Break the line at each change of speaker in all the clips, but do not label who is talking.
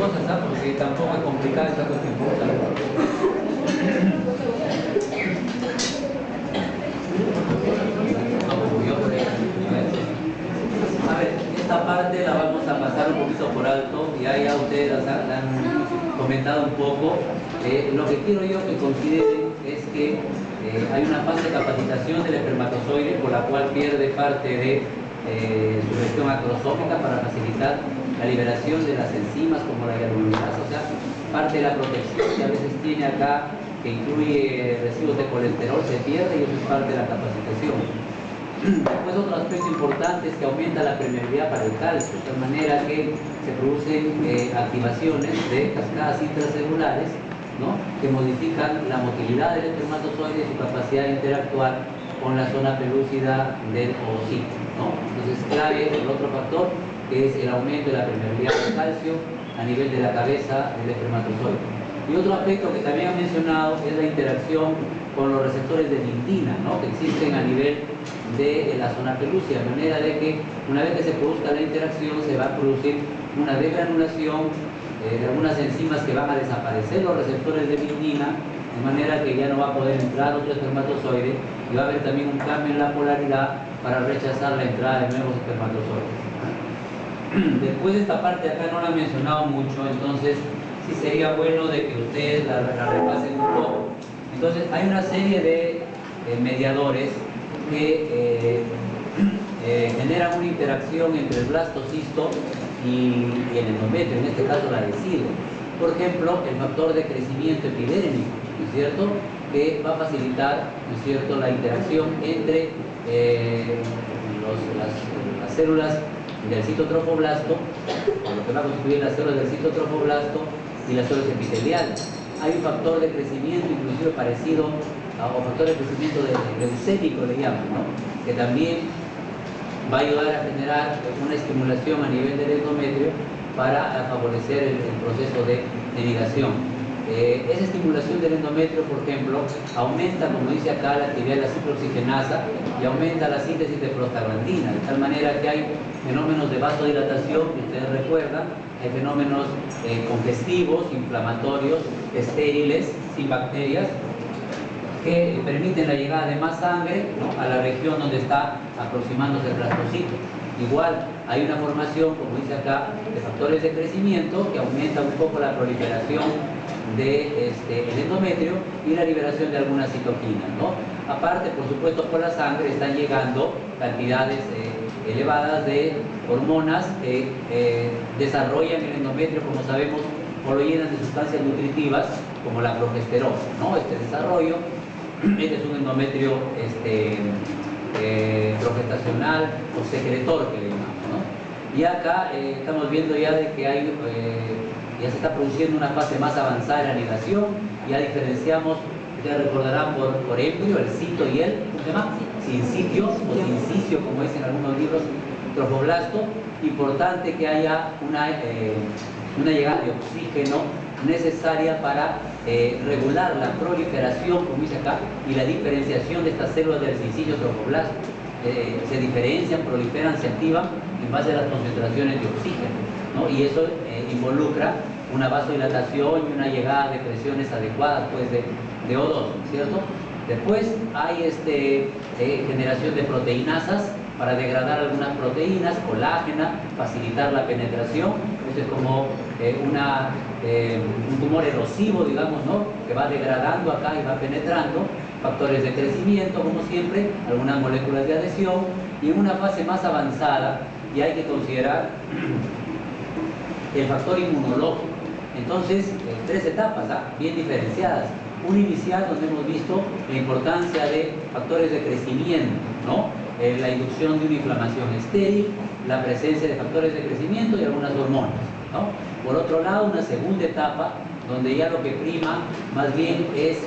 cosas, ¿ah? Porque tampoco es complicada esta cuestión. A ver, esta parte la vamos a pasar un poquito por alto, ya ustedes la han comentado un poco. Lo que quiero yo que consideren es que hay una fase de capacitación del espermatozoide por la cual pierde parte de su gestión acrosómica para facilitar la liberación de las enzimas como la hialuronidasa, o sea, parte de la protección que a veces tiene acá, que incluye residuos de colesterol, se pierde y eso es parte de la capacitación. Después otro aspecto importante es que aumenta la permeabilidad para el calcio, de tal manera que se producen activaciones de cascadas intracelulares, ¿no?, que modifican la motilidad del espermatozoide y su capacidad de interactuar con la zona pelúcida del ovocito, ¿no? Entonces, clave el otro factor, que es el aumento de la permeabilidad del calcio a nivel de la cabeza del espermatozoide. Y otro aspecto que también han mencionado es la interacción con los receptores de lindina, ¿no?, que existen a nivel de la zona pelúcida, de manera de que una vez que se produzca la interacción se va a producir una degranulación de algunas enzimas que van a desaparecer los receptores de lindina, de manera que ya no va a poder entrar otro espermatozoide y va a haber también un cambio en la polaridad para rechazar la entrada de nuevos espermatozoides. Después de esta parte acá no la he mencionado mucho, entonces sí sería bueno de que ustedes la repasen un poco. Entonces hay una serie de mediadores que generan una interacción entre el blastocisto y el endometrio, en este caso la decide. Por ejemplo, el factor de crecimiento epidérmico, ¿no es cierto?, que va a facilitar, ¿no es cierto?, la interacción entre las células del citotrofoblasto, o lo que va a constituir las células del citotrofoblasto y las células epiteliales. Hay un factor de crecimiento inclusive parecido o factor de crecimiento leucémico le llaman, ¿no?, que también va a ayudar a generar una estimulación a nivel del endometrio para favorecer el proceso de ligación. Esa estimulación del endometrio, por ejemplo, aumenta, como dice acá, la actividad de la ciclooxigenasa y aumenta la síntesis de prostaglandina, de tal manera que hay fenómenos de vasodilatación, que ustedes recuerdan, hay fenómenos congestivos, inflamatorios, estériles, sin bacterias, que permiten la llegada de más sangre, ¿no?, a la región donde está aproximándose el blastocito. Igual hay una formación, como dice acá, de factores de crecimiento que aumentan un poco la proliferación del endometrio y la liberación de algunas citoquinas, ¿no? Aparte, por supuesto, por la sangre están llegando cantidades elevadas de hormonas que desarrollan el endometrio, como sabemos, o lo llenan de sustancias nutritivas como la progesterona, ¿no? Este desarrollo, este es un endometrio progestacional o secretor, que le llamamos, ¿no? Y acá estamos viendo ya de que hay, ya se está produciendo una fase más avanzada de la ligación. Ya diferenciamos, ustedes recordarán, por embrio, el cito y el, ¿cómo se llama?, sincitio o sincicio, como dicen algunos libros, trofoblasto. Importante que haya una llegada de oxígeno necesaria para regular la proliferación, como dice acá, y la diferenciación de estas células del sincicio trofoblasto. Se diferencian, proliferan, se activan en base a las concentraciones de oxígeno, ¿no? Y eso involucra una vasodilatación y una llegada de presiones adecuadas, pues, de O2, ¿cierto? Después hay generación de proteinasas para degradar algunas proteínas, colágena, facilitar la penetración. Esto es como un tumor erosivo, digamos, ¿no?, que va degradando acá y va penetrando. Factores de crecimiento, como siempre, algunas moléculas de adhesión, y en una fase más avanzada ya hay que considerar el factor inmunológico. Entonces, tres etapas, bien diferenciadas. Una inicial, donde hemos visto la importancia de factores de crecimiento, ¿no?, la inducción de una inflamación estéril, la presencia de factores de crecimiento y algunas hormonas, ¿no? Por otro lado, una segunda etapa, donde ya lo que prima más bien es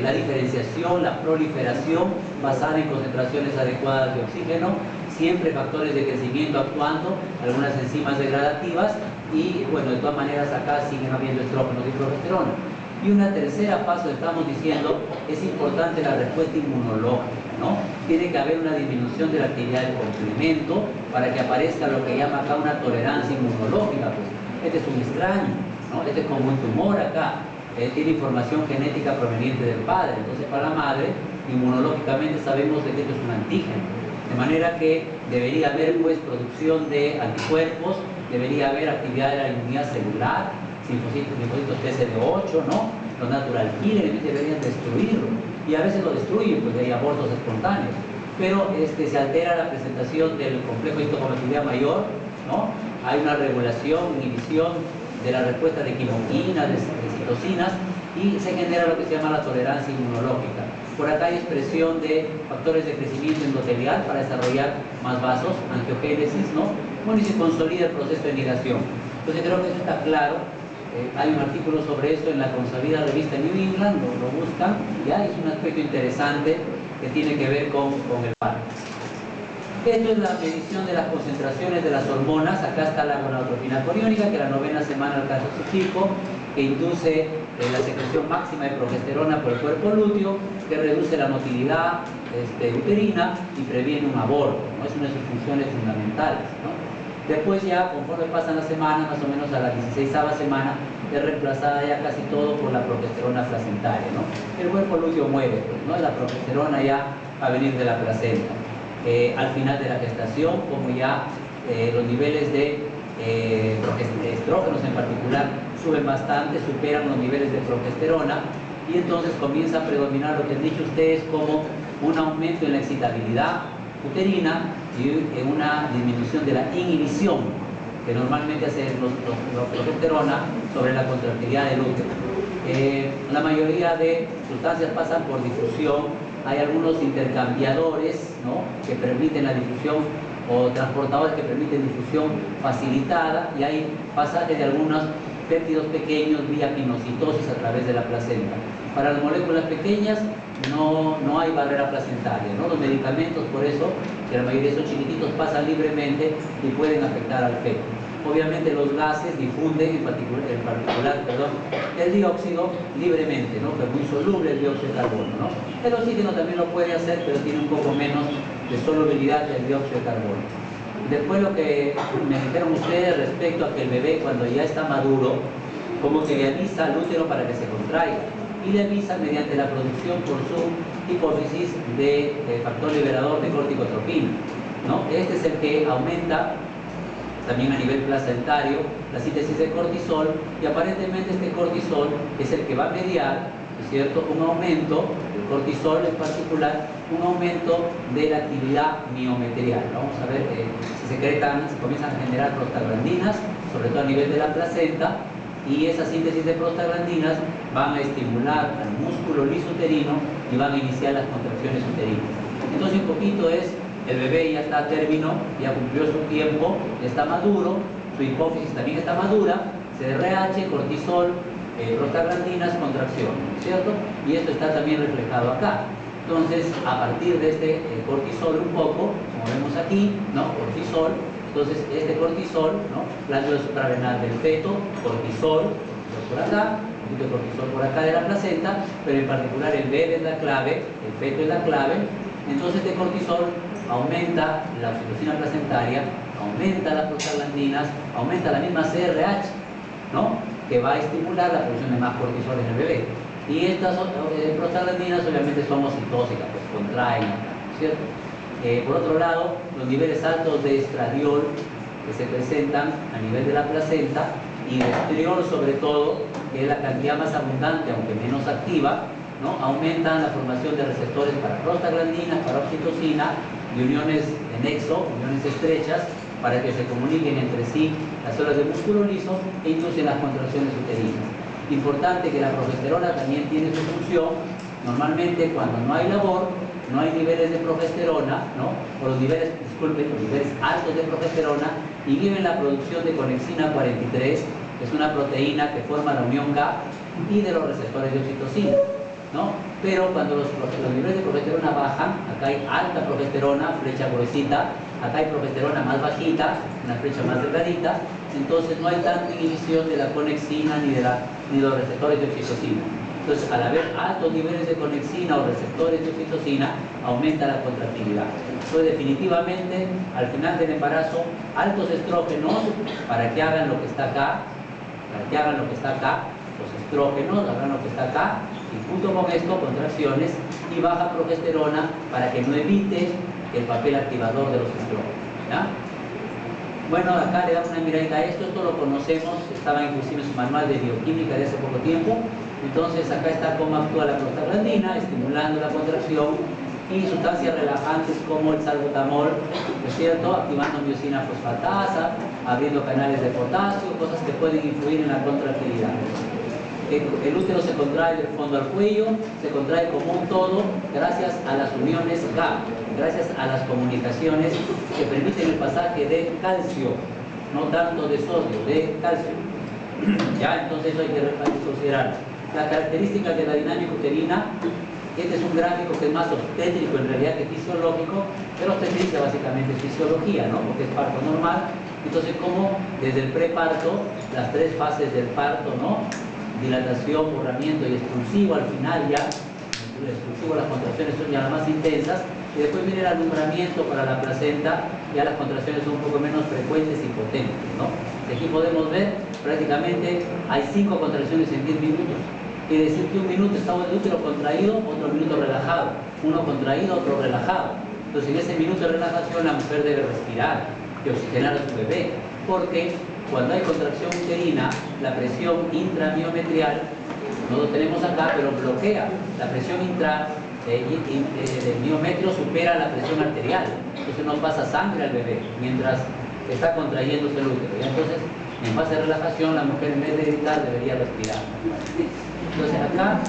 la diferenciación, la proliferación basada en concentraciones adecuadas de oxígeno, siempre factores de crecimiento actuando, algunas enzimas degradativas y, bueno, de todas maneras acá siguen habiendo estrógenos y progesterona. Y una tercera paso, estamos diciendo, es importante la respuesta inmunológica, ¿no? Tiene que haber una disminución de la actividad del complemento para que aparezca lo que llama acá una tolerancia inmunológica, pues. este es un extraño, ¿no? Este es como un tumor acá, tiene información genética proveniente del padre. Entonces para la madre, inmunológicamente sabemos de que esto es un antígeno. De manera que debería haber pues producción de anticuerpos, debería haber actividad de la inmunidad celular, linfocitos TCD8, ¿no? Los natural killers deberían destruirlo. Y a veces lo destruyen, pues hay abortos espontáneos. Pero se altera la presentación del complejo histocromatidea mayor, ¿no? Hay una regulación, inhibición de la respuesta de quimoquinas, de citocinas, y se genera lo que se llama la tolerancia inmunológica. Por acá hay expresión de factores de crecimiento endotelial para desarrollar más vasos, angiogénesis, ¿no? Bueno, y se consolida el proceso de nidación. Entonces creo que eso está claro. Hay un artículo sobre esto en la consabida revista New England, lo buscan, ya es un aspecto interesante que tiene que ver con el parto. Esto es la medición de las concentraciones de las hormonas. Acá está la gonadotropina coriónica, que la 9ª semana alcanza su pico, que induce la secreción máxima de progesterona por el cuerpo lúteo, que reduce la motilidad uterina y previene un aborto, ¿no? Es una de sus funciones fundamentales, ¿no? Después ya, conforme pasan las semanas, más o menos a la 16ª semana, es reemplazada ya casi todo por la progesterona placentaria, ¿no? El cuerpo lúteo muere, pues, ¿no? La progesterona ya va a venir de la placenta. Al final de la gestación, como ya los niveles de estrógenos en particular suben bastante, superan los niveles de progesterona, y entonces comienza a predominar lo que han dicho ustedes como un aumento en la excitabilidad uterina y en una disminución de la inhibición que normalmente hace la progesterona sobre la contractilidad del útero. La mayoría de sustancias pasan por difusión. Hay algunos intercambiadores, ¿no?, que permiten la difusión, o transportadores que permiten difusión facilitada, y hay pasaje de algunos péptidos pequeños vía pinocitosis a través de la placenta. Para las moléculas pequeñas no hay barrera placentaria, ¿no? Los medicamentos, por eso, que la mayoría son chiquititos, pasan libremente y pueden afectar al feto. Obviamente los gases difunden, en particular, el dióxido libremente, ¿no? Pero muy soluble el dióxido de carbono, ¿no? El oxígeno también lo puede hacer, pero tiene un poco menos de solubilidad que el dióxido de carbono. Después lo que me dijeron ustedes respecto a que el bebé, cuando ya está maduro, como que le avisa al útero para que se contraiga, y le avisa mediante la producción por su hipófisis de factor liberador de corticotropina, ¿no? Este es el que aumenta también a nivel placentario la síntesis de cortisol, y aparentemente este cortisol es el que va a mediar, ¿es cierto?, un aumento, el cortisol en particular, un aumento de la actividad miometrial. Vamos a ver, se comienzan a generar prostaglandinas, sobre todo a nivel de la placenta, y esa síntesis de prostaglandinas van a estimular al músculo liso uterino y van a iniciar las contracciones uterinas. Entonces un poquito es, el bebé ya está a término, ya cumplió su tiempo, ya está maduro, su hipófisis también está madura, CRH, cortisol, prostaglandinas, contracción, ¿cierto? Y esto está también reflejado acá. Entonces, a partir de este cortisol un poco, como vemos aquí, ¿no? Cortisol, entonces este cortisol, ¿no?, glándula suprarrenal del feto, cortisol por acá, un poquito de cortisol por acá de la placenta, pero en particular el bebé es la clave, el feto es la clave. Entonces este cortisol aumenta la oxitocina placentaria, aumenta las prostaglandinas, aumenta la misma CRH, ¿no?, que va a estimular la producción de más cortisol en el bebé. Y estas prostaglandinas obviamente son oxitóxicas, pues contraen, ¿cierto? Por otro lado, los niveles altos de estradiol que se presentan a nivel de la placenta, y de estriol sobre todo, que es la cantidad más abundante, aunque menos activa, ¿no?, aumentan la formación de receptores para prostaglandinas, para oxitocina, y uniones de nexo, uniones estrechas, para que se comuniquen entre sí las células del músculo liso e inducen las contracciones uterinas. Importante que la progesterona también tiene su función. Normalmente cuando no hay labor, no hay niveles de progesterona, ¿no?, o los niveles altos de progesterona, inhiben la producción de conexina 43, que es una proteína que forma la unión K, y de los receptores de oxitocina, ¿no? Pero cuando los niveles de progesterona bajan, acá hay alta progesterona, flecha gruesita, acá hay progesterona más bajita, una flecha más delgadita, entonces no hay tanta inhibición de la conexina ni de los receptores de oxitocina. Entonces, al haber altos niveles de conexina o receptores de oxitocina, aumenta la contractilidad. Entonces, definitivamente, al final del embarazo, altos estrógenos para que hagan lo que está acá, los estrógenos hagan lo que está acá, y junto con esto, contracciones, y baja progesterona para que no evite el papel activador de los estrógenos, ¿ya? Bueno, acá le damos una miradita a esto, esto lo conocemos, estaba inclusive en su manual de bioquímica de hace poco tiempo. Entonces acá está cómo actúa la prostaglandina, estimulando la contracción, y sustancias relajantes como el salbutamol, ¿no es cierto?, activando miosina fosfatasa, abriendo canales de potasio, cosas que pueden influir en la contractilidad. El útero se contrae del fondo al cuello, se contrae como un todo gracias a las uniones GAP, gracias a las comunicaciones que permiten el pasaje de calcio, no tanto de sodio, de calcio. Ya, entonces eso hay que considerar. Las características de la dinámica uterina, este es un gráfico que es más obstétrico en realidad que fisiológico, pero obstetricia básicamente es fisiología, ¿no? Porque es parto normal. Entonces, como desde el preparto, las tres fases del parto, ¿no?, dilatación, borramiento y expulsivo, al final ya, el expulsivo, las contracciones son ya las más intensas, y después viene el alumbramiento para la placenta, ya las contracciones son un poco menos frecuentes y potentes, ¿no? Aquí podemos ver, prácticamente hay 5 contracciones en 10 minutos. Quiere decir que un minuto está el útero contraído, otro minuto relajado, uno contraído, otro relajado. Entonces en ese minuto de relajación la mujer debe respirar y oxigenar a su bebé, porque cuando hay contracción uterina, la presión intramiometrial, no lo tenemos acá, pero bloquea. La presión del miometrio supera la presión arterial, entonces no pasa sangre al bebé mientras está contrayéndose el útero. Y entonces, en fase de relajación, la mujer en vez de gritar debería respirar. Entonces acá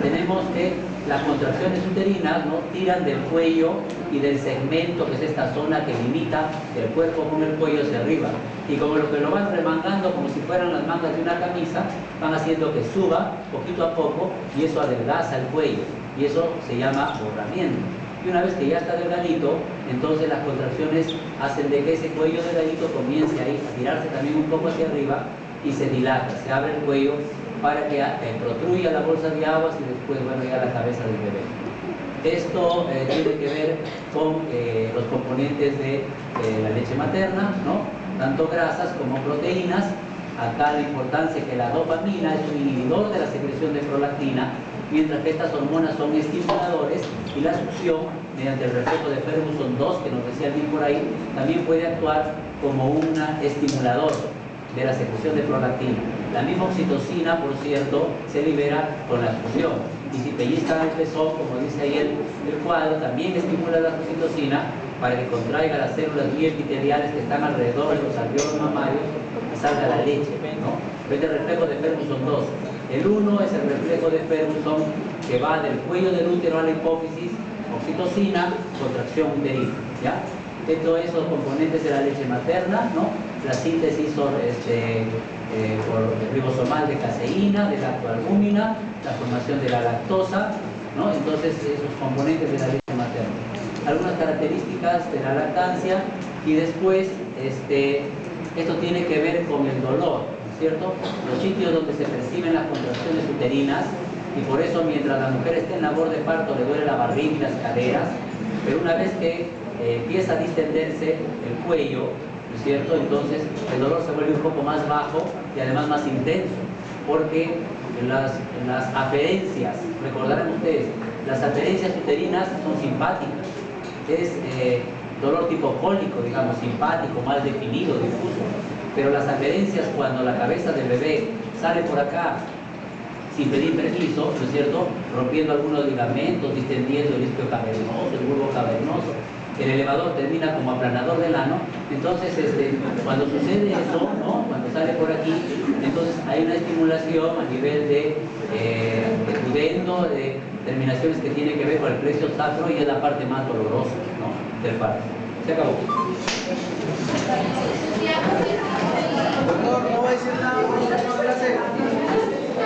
tenemos que las contracciones uterinas, ¿no?, tiran del cuello y del segmento, que es esta zona que limita el cuerpo con el cuello hacia arriba. Y como lo que lo van remangando como si fueran las mangas de una camisa, van haciendo que suba poquito a poco, y eso adelgaza el cuello, y eso se llama borramiento. Y una vez que ya está delgadito, entonces las contracciones hacen de que ese cuello delgadito comience ahí a tirarse también un poco hacia arriba y se dilata, se abre el cuello para que protruya la bolsa de aguas y después, bueno, llega a la cabeza del bebé. Esto tiene que ver con los componentes de la leche materna, ¿no?, tanto grasas como proteínas. Acá la importancia es que la dopamina es un inhibidor de la secreción de prolactina, mientras que estas hormonas son estimuladores, y la succión, mediante el reflejo de Ferguson 2, que nos decía bien por ahí, también puede actuar como un estimulador de la secreción de prolactina. La misma oxitocina, por cierto, se libera con la succión. Y si pellizcan el pezón, como dice ahí el cuadro, también estimula la oxitocina para que contraiga las células biepiteliales que están alrededor de los alvéolos mamarios y salga la leche, ¿no? Este es el reflejo de Ferguson 2. El 1 es el reflejo de Ferguson que va del cuello del útero a la hipófisis, oxitocina, contracción uterina, ¿ya? Estos son los componentes de la leche materna, ¿no? La síntesis por ribosomal de caseína, de lactoalbúmina, la formación de la lactosa, ¿no? Entonces, esos componentes de la leche materna. Algunas características de la lactancia, y después, esto tiene que ver con el dolor, ¿no es cierto? Los sitios donde se perciben las contracciones uterinas, y por eso mientras la mujer esté en labor de parto le duele la barriga y las caderas, pero una vez que empieza a distenderse el cuello, ¿no es cierto?, entonces el dolor se vuelve un poco más bajo y además más intenso, porque las aferencias, recordarán ustedes, las aferencias uterinas son simpáticas, es dolor tipo cólico, digamos, simpático, mal definido, difuso, pero las aferencias cuando la cabeza del bebé sale por acá sin pedir permiso, ¿no es cierto?, rompiendo algunos ligamentos, distendiendo el isquio cavernoso, el bulbo cavernoso, el elevador termina como aplanador del ano. Entonces, cuando sucede eso, ¿no?, cuando sale por aquí, entonces hay una estimulación a nivel de pudendo, de terminaciones que tienen que ver con el plexo sacro, y es la parte más dolorosa, ¿no?, del parto. Se acabó.
No voy a decir nada.